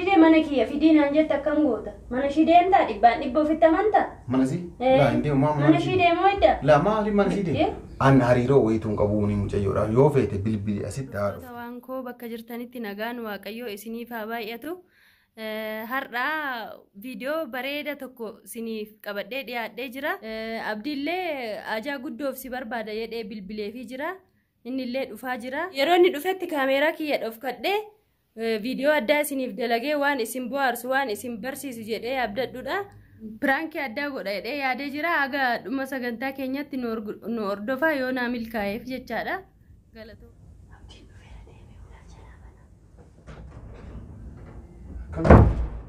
dide mana kiyya fidiin aan jetta akkam goota mana shideen taa dhibbaan dhibba ofitti amanta mana si la inde mana shidee moo idda la maali mana shidee an hariiroo wayituun qabu ni mucayyoodhaan yoo feete bilbili asitti haadhu waan koo bakka jirtanitti nagaan waaqayyoo isiniif haa baay'atu har'a viidiyoo bareeda tokko isiniif qabadhee dhiyaadhee jira abdiillee ajaa guddoof si barbaada jedhee bilbileefii jira inni illee dhufaa jira yeroo inni dhufetti kaameeraa kiyya dhofkadhee video adda isiniif dalagee waan isin bohaarsu waan isin barsiisu jedhee abdadhuudha prank adda godha jedhee yaadee jira aga dhuma sagantaa keenyatti nu ordofaa yoo naa milkaa'eef jechaadha galatoo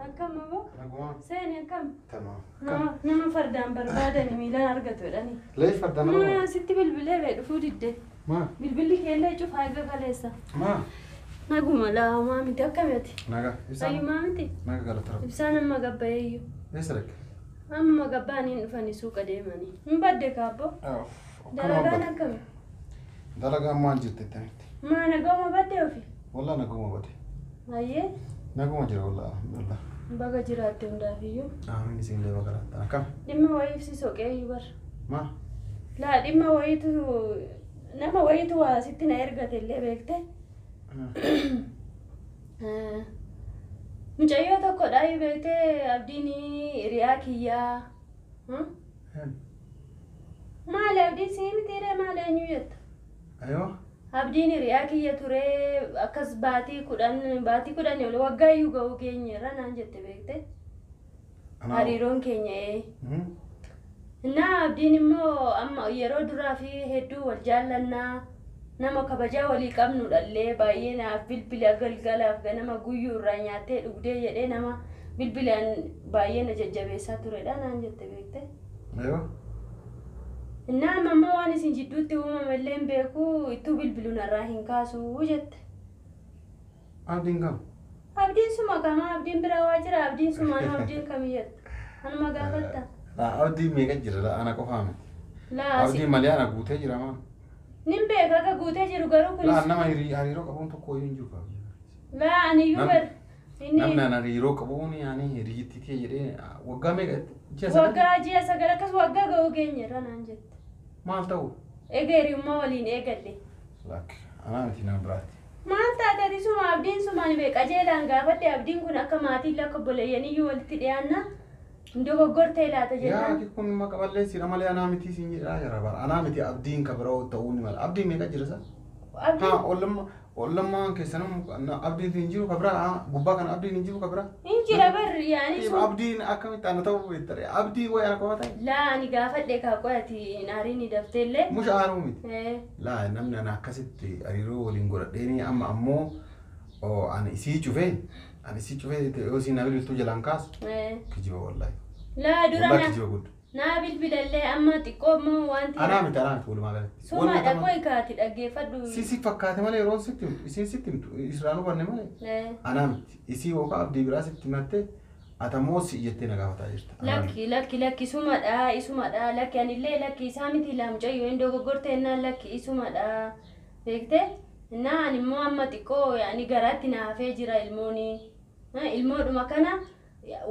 akkam moo seen akkam tamam nama fardaan barbaadan miilaan argatudha lee fardaan sitti bilbilee bee dhufuu didde bilbilli keellee cufaa eega kaleessa naguma la mami takkamati naga ibsan mami naga galatara ibsan amma gabbayeeyo eesrek amma gabbani dhufani suuqa deemani mbadde kaabbo dalagaan akkam dalagaa maan jirte tanti ma nagoma badde ofi walla nagoma badde ayye nagoma jira walla walla baga jiraatte hundaafiyyuu amiin isin lee bagaratta akkam dhimma wayiifsi soqee bar ma la dhimma wayitu nama wayitu waa sitti na ergate illee beekte mucayyoo tokko dhaayi beekte abdiini hiriyaa kiyyaa maali abdiin sii mitiiree maali eenyu jetta ayoo abdiin hiriyaa kiyya turee akkas baatii kudhan ol waggaa iyyuu ga'uu keenyarra naan jette beekte hariiroon keenya innaa abdiin immoo amma yeroo duraa fi hedduu wal jaallannaa nama kabajaa walii qabnu dhallee baay'ee naaf bilbila galgalaaf ganama guyyuu irraa nyaattee dhugdee jedhee nama bilbilaan baay'ee na jajjabeessaa turedha naan jette beekte ayoo innaa mamma waan isin jidduutti uumamallee hin beeku ittuu bilbilu narraa hin kaasuu jette abdiin kam abdiin suma kama abdiin biraa waa jira abdiin suma anu abdiin kamiyyatti anuma gaafatta abdiin meeqa jira ana qofaa miti abdiin malee ana guutee jira maa nin beeka ka guutee jiru garuu kunis la nama hariiroo qabuun tokko iyyuu hin jiru qabu la aniyyuu bar namni ana hariiroo qabuun yaani hiriyyittii kee jedhee waggaa meeqa waggaa ji'a sagal akkas waggaa ga'uu keenyarra naan jette maal ta'u eega hiriyummaa waliin eegalle lakki anaa miti nama biraatti maal taatati suma abdiin sumaan bee qajeelaan gaafadhe abdiin kun akka maatiin lakka boleeyyaniyyuu walitti dhiyaanna dogoggortee laata jedhaan yaa kun maka balleessira malee anaa miti siin jedhaa jira bara anaa miti abdiin ka biroo ta'uu ni mala abdiin meeqa jira sa ollummaan keessanum abdiin hin jiru ka biraa gubbaa kana abdiin hin jiru ka biraa hin jira barri yaani sun abdiin akkamitti ana ta'uu beektare abdii way ana qofata laa ani gaafadhe kaa qoyati naariin ni dafteellee mush aaruu miti laa namni ana akkasitti hariiroo waliin godhadheeni amma ammoo ani isii cufee yoo siin bilbiltuu jalaan kaasu kijiba wallahi laa dura kijiba guddaa naa bilbilallee amma xiqqoo moo wanti anaa miti walumaa galatti suma dhaqoo ikaati dhaggeeffadhu si fakkaate malee yeroo sitti isiin sitti israanuu banne malee anaa miti isii yookaan abdii biraa sitti mattee atammoo si ijettee na gaafataa jirta lakki isumadha lakki anillee lakki isaa miti laamucayyoo hin dogoggortee innaan lakki isumadha beekte innaa ani immoo amma xiqqoo yaani garaatti naafee jira ilmoodhuma kana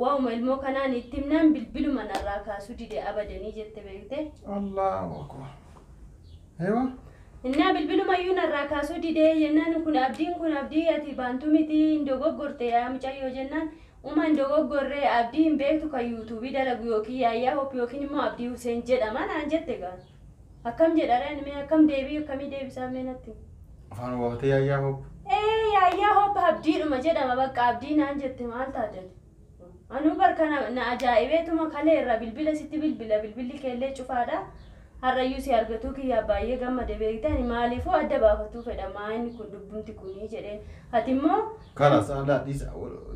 waa'uma ilmoo kanaan itti himnaan bilbiluma narraa kaasuu dide abadanii jette beekte Allahu akbar eewa innaa bilbiluma iyyuu narraa kaasuu dide jennaan kun abdii ati baantu miti hin dogoggorte yaa mucayyoo jennaan uma hin dogoggorree abdii hin beektu kan yuutuubii dalagu yookiin yaayyaa hop yookiin immoo abdii Huseen jedhama naan jette gaa akkam jedhareen mee akkam akkamii deebisaa mee natti afaan wabatee yaayyaa hop yaayyaa hop abdiidhuma jedhama bakka abdii naan jette maal taatee anu barkana na ajaa'ibeetuma kalee irra bilbila sitti bilbilli keellee cufaadha harrayyuu si argatu kiyyaa baay'ee gammade beektani maaliifuu adda baafatuu fedha maayinni kun dubbumti kunii jedhee ati immoo kalas ala dhiisa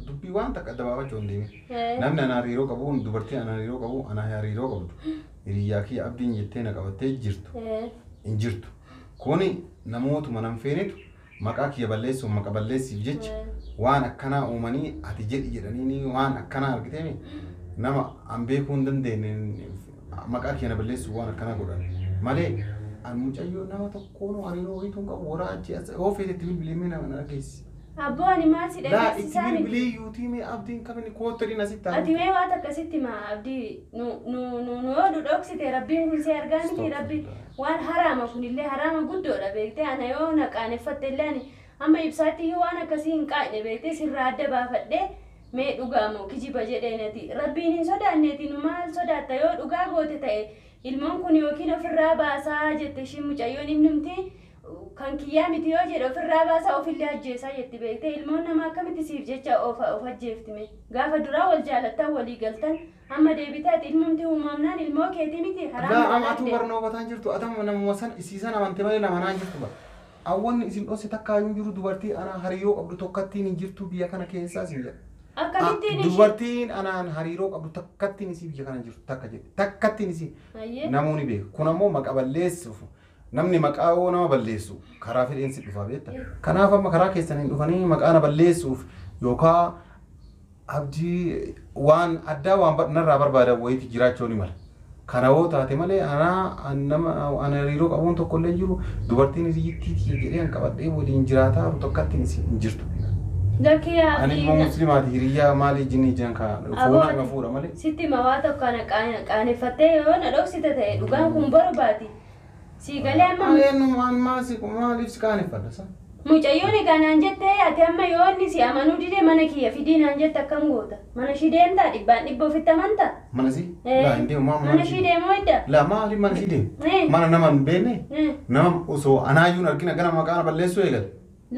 dubbii waan takka adda baafachuu hin deeme namni ana hariiroo qabu dubartiin ana hariiroo qabu ana hariiroo qabdu hiriyyaa kiyya abdiin jettee na qabattee hin jirtu kuni namootuma nan feenetu maqaa kiyya balleessuun maqa balleessiif jecha waan akkanaa uumanii ati jedhi jedhanii waan akkanaa argitee nama an beekuu hin dandeenye maqaa kiyya na balleessuuf waan akkanaa godhan malee an mucayyoo nama tokkoon hariiroo wayituun qabu waraachi yoo feetetti bilbileemee nama na dhageessi Abbo ani maal si لا إتبي بلي يوتيمي أبدين كمان كوتري نسيت ati mee waa takka sitti ma abdii nu oduu dhoksite rabbiin kun si argaa miti rabbi waan haraama kunillee haraama guddoodha beektee ana yoo na qaaneffatte illee ani amma ibsaatti waan akkasii hin qaane beektee sirraa adda baafadhee mee dhugaa moo kijiba jedheenati rabbiin hin sodaanneeti nu maal sodaatta yoo dhugaa goote ta'e ilmoon kun yookiin ofirraa baasaa jette ishii mucayyoon innumti kan kiyyaa miti yoo jedhe ofirraa baasaa ofillee ajjeesaa jetti beektee ilmoon namaa akkamitti siif jecha of ajjeeftime gaafa duraa wal jaalattan walii galtan amma deebitaati ilmumti uumamnaan ilmoo keetii miti haraama amma atu barnoo bataan jirtu atama namuma san isiisan amante malee lamanaan jirtu ba awwan isin dhosse takkaa hin jiru dubartii ana hariiroo qabdu tokkattiin hin jirtu biyya kana keessaa sin jedha akkamittiin dubartiin anaan hariiroo qabdu takkattiin isii biyya kana jirtu takka jedhe takkattiin isii namoonni beeku kun ammoo maqa balleessuuf namni maqaa nama balleessu karaa fedheensi dhufa beekta kanaaf amma karaa keessaniin dhufanii maqaa na balleessuuf yookaan abdii waan addaa waan narraa barbaadan wayiiti jiraachuu ni mala kana hoo taate malee ana hariiroo qabuun tokko illee jiru dubartiin isiyittii jedhee an qabadhee waliin jiraataa tokkattiin hin jirtu. Ani immoo musliimaati hiriyaa maalii jinnii jiran fuunaa ima fuudha malee. Sitti mawaa tokko qaaneffattee yoo na dhoksite ta'e dhugaan kun barbaadi. Si galee amma maaliif si qaaneffadha sa? Mucayyoon egaanaan jettee ati amma yoo inni si amanuu dide mana kiyya fidiinaan jette akkam goota? Mana shii deemtaa dhibbaan dhibba ofitti amantaa? Mana si? Laa hin deemu mana shii deemoo edda? Laa maaliif mana shii deemu? Mana nama hin beekne? Nama osoo anaayyuun argina gana maqaa balleessuu eegale?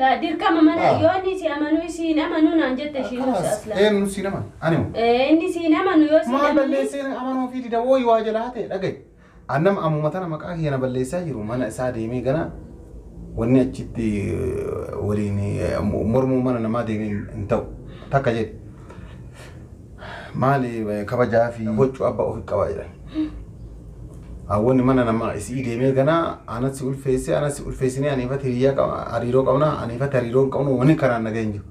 Laa dirqama mana yoo inni si amanuu isiin amanuu naan jette shii nuti asla. Nu siin amanu ani moo? Inni siin amanu yoo siin maal balleessee amanuu fi dida wooyi waa jalaa ta'e dhagaye. Annam ammumatana maqaa kiyya na balleessaa jiru mana isaa deemee gana wanni achitti waliin mormuu mana namaa deemee hin ta'u takka jedhe maali kabajaa fi boccuu abbaa ofi qabaa jedhan awwanni mana namaa isii deemee gana anatti ulfeessinee aniifatti hariiroo qabna aniifatti hariiroo hin qabnu wanni karaan nageen jiru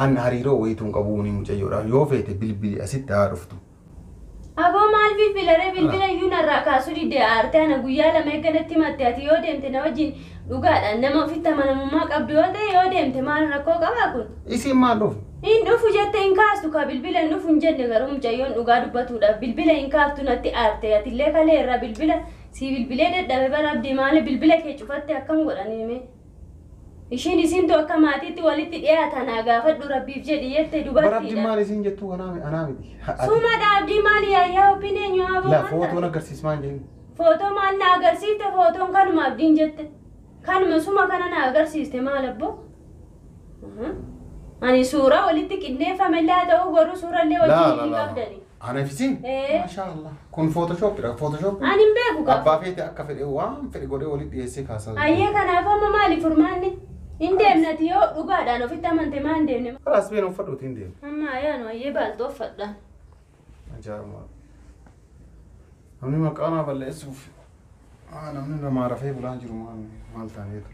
an hariiroo wayituun qabu ni mucayyoodha yoo feete bilbili asitti haa dhuftu. Aboo maal bilbila iyyuu narraa kaasuu didde aartee ana guyyaa lama eegganatti matte ati yoo deemte na wajjin dhugaadhaan nama ofitti amanamummaa qabdu yoo ta'e yoo deemte maal rakkoo qabaa kun? Isiin maal dhufu? Hin dhufu jette hin kaastu ka bilbila hin dhufu hin jenne garuu mucayyoon dhugaa dubbatuudhaaf bilbila hin kaaftu natti aarte atillee kalee irraa bilbila si bilbilee dadhabe bara abdii maali bilbila kee cufatte akkam godhaniime? Ishiin isintu akka maatiitti walitti dhiyaatan gaafadhu rabbiif jedhi jette dubartiidha. Bara abdii maali isin jettu anaa miti. Sumadha abdii maali yaayyaa ofiin eenyu aboo? La footoo agarsiis maal jenni? Footoo maal na agarsiifte footoon kanuma abdiin jette. Kanuma suma kana na agarsiiste maal abbo? Ani suuraa walitti qindeeffame illee haa ta'u garuu suurallee wajjin hin qabdani. Ana ifisiin? Maashaallah. Kun footoshoopidha footoshoop. Ani hin beeku qaba. Abbaa feete akka fedhe waan fedhe godhee walitti dhiyeessee kaasaa. Ayyee kanaaf amma maali furmaanni? Hin deemnati yoo dhugaadhaan ofitti amante maa hin deemne? Kalaas been uffadhuuti hin deemne. Amma ayyaanu ayyee baaltoo uffadha. Ajaa'iba. Namni maqaa naa balleessuuf namni namaa rafee bulaan jiru maal taaneetu.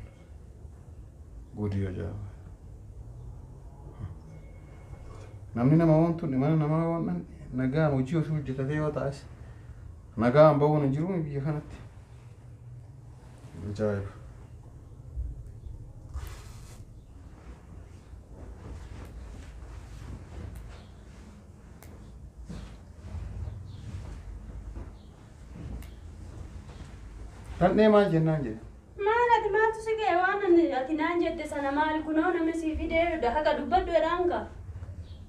Godii ajaa'iba. Namni nama wantu mana namaa waan nagaan hojii osoo hojjetatee yoo taas nagaan bahuun hin jiru biyya kanatti. Ajaa'iba. Kan maal jennaan jedhe? Maal ati maaltu si ga'e waan ati naan jette sana maal kunoo namni sii fidee haqa dubbadhu jedhaanga.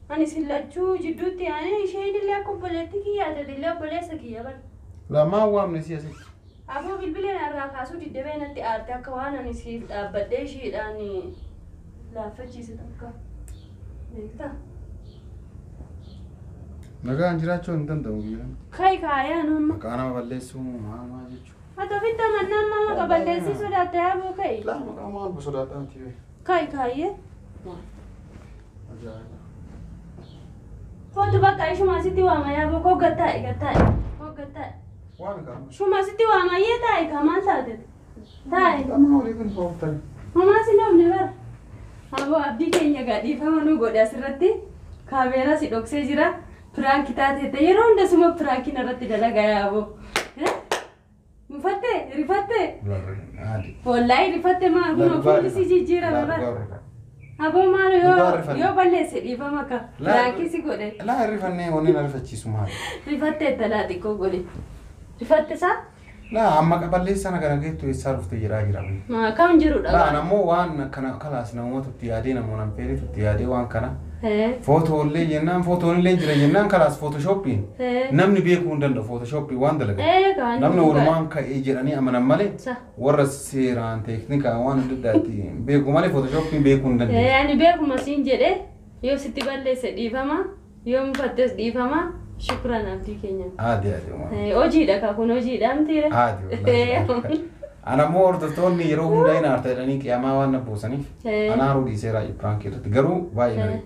Ani sillachuu jidduutti yaane isheen illee akka obboleetti kiyyaate illee obboleessa kiyya bara. Lamaan waamne si asitti. Aboo bilbileen irraa kaasuu diddebee natti aarte akka waan ani siif dhaabbadhee ishiidhaan laaffachiise takka. Beektaa? Nagaan jiraachuu hin danda'u biyya. Kai kaayaa nama. Maqaa nama balleessuu maal jechuudha. Ati ofitti amannaan mama qaballeessii sodaatta yaaboo kai. Laa maqaa maal sodaadhaa miti bee. Kai kaayyee. Ajaa'iba. Kootu bakka ishuma asitti waama yaaboo koo gattaa'e. Waan qabu. Shuma asitti waama yee taa'e kamaan taate. Taa'e. Amma olii kun fooftani. Mamaa si dhoofne bara. Aboo abdii keenya gadhiifama nu godhe asirratti kaameeraa si dhoksee jira. Piraanki taatee yeroo hunda suma piraankiin irratti dalagaa yaaboo. Rifatte? Wallahi rifatte maa kun fuulli si jijjiirame bara. Abo maal yoo balleesse dhiifama ka. Laakisi godhe. Laa rifannee wanni na rifachiisu maali? Rifattee talaa xiqqoo godhe. Rifatte isaa? Laa amma balleessa na gara geettu eessaa dhufte jira. Kam jirudha? Laa nammoo waan kana kalaas namoota itti yaadee namoota feeritu itti yaadee waan kana. Footoolee jennaan footoolee jira jennaan kalaas footoshooppiin. Namni beekuu hin danda'u footoshooppiin waan dalagaa. Namni walumaan ka'ee jedhanii amanan malee warra seeraan teeknikaa waan adda addaatti beeku malee footoshooppiin beekuu hin danda'u. Ani beekuma siin jedhee yoo sitti balleesse dhiifama yoo mufattes dhiifama. Shukran abdii keenya. Adi. Hojiidha ka kun hojiidha mitiire. Adi. Ana moo hordoftoonni yeroo hundaa hin aartanii qiyaamaa waan nabbuusaniif ana haruu dhiiseera Ibraanki irratti garuu baay'ee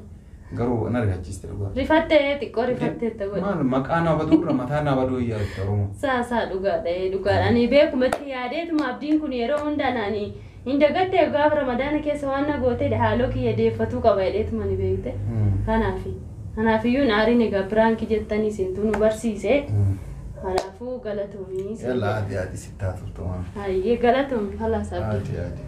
garuu na argachiiste dhugaa. Rifattee xiqqoo rifattee ta'uu. Maal maqaa nama baduu mataa nama baduu iyyaatti Oromoo. Saa dhugaadha. Ani beekumatti yaadeetuma abdiin kun yeroo hundaa naani indagattee gaafa Ramadaana keessa waan na gootee haaloo kiyya deeffatuu qaba jedheetuma ni beekte. Kanaafi. Kanaafiyyuu naariin egaa Ibraanki jettanii isintu nu barsiise. Kanaafuu galatoomii. Yalla adi sitti haa turtu. Hayyee galatoomii haala sabdii. Adi.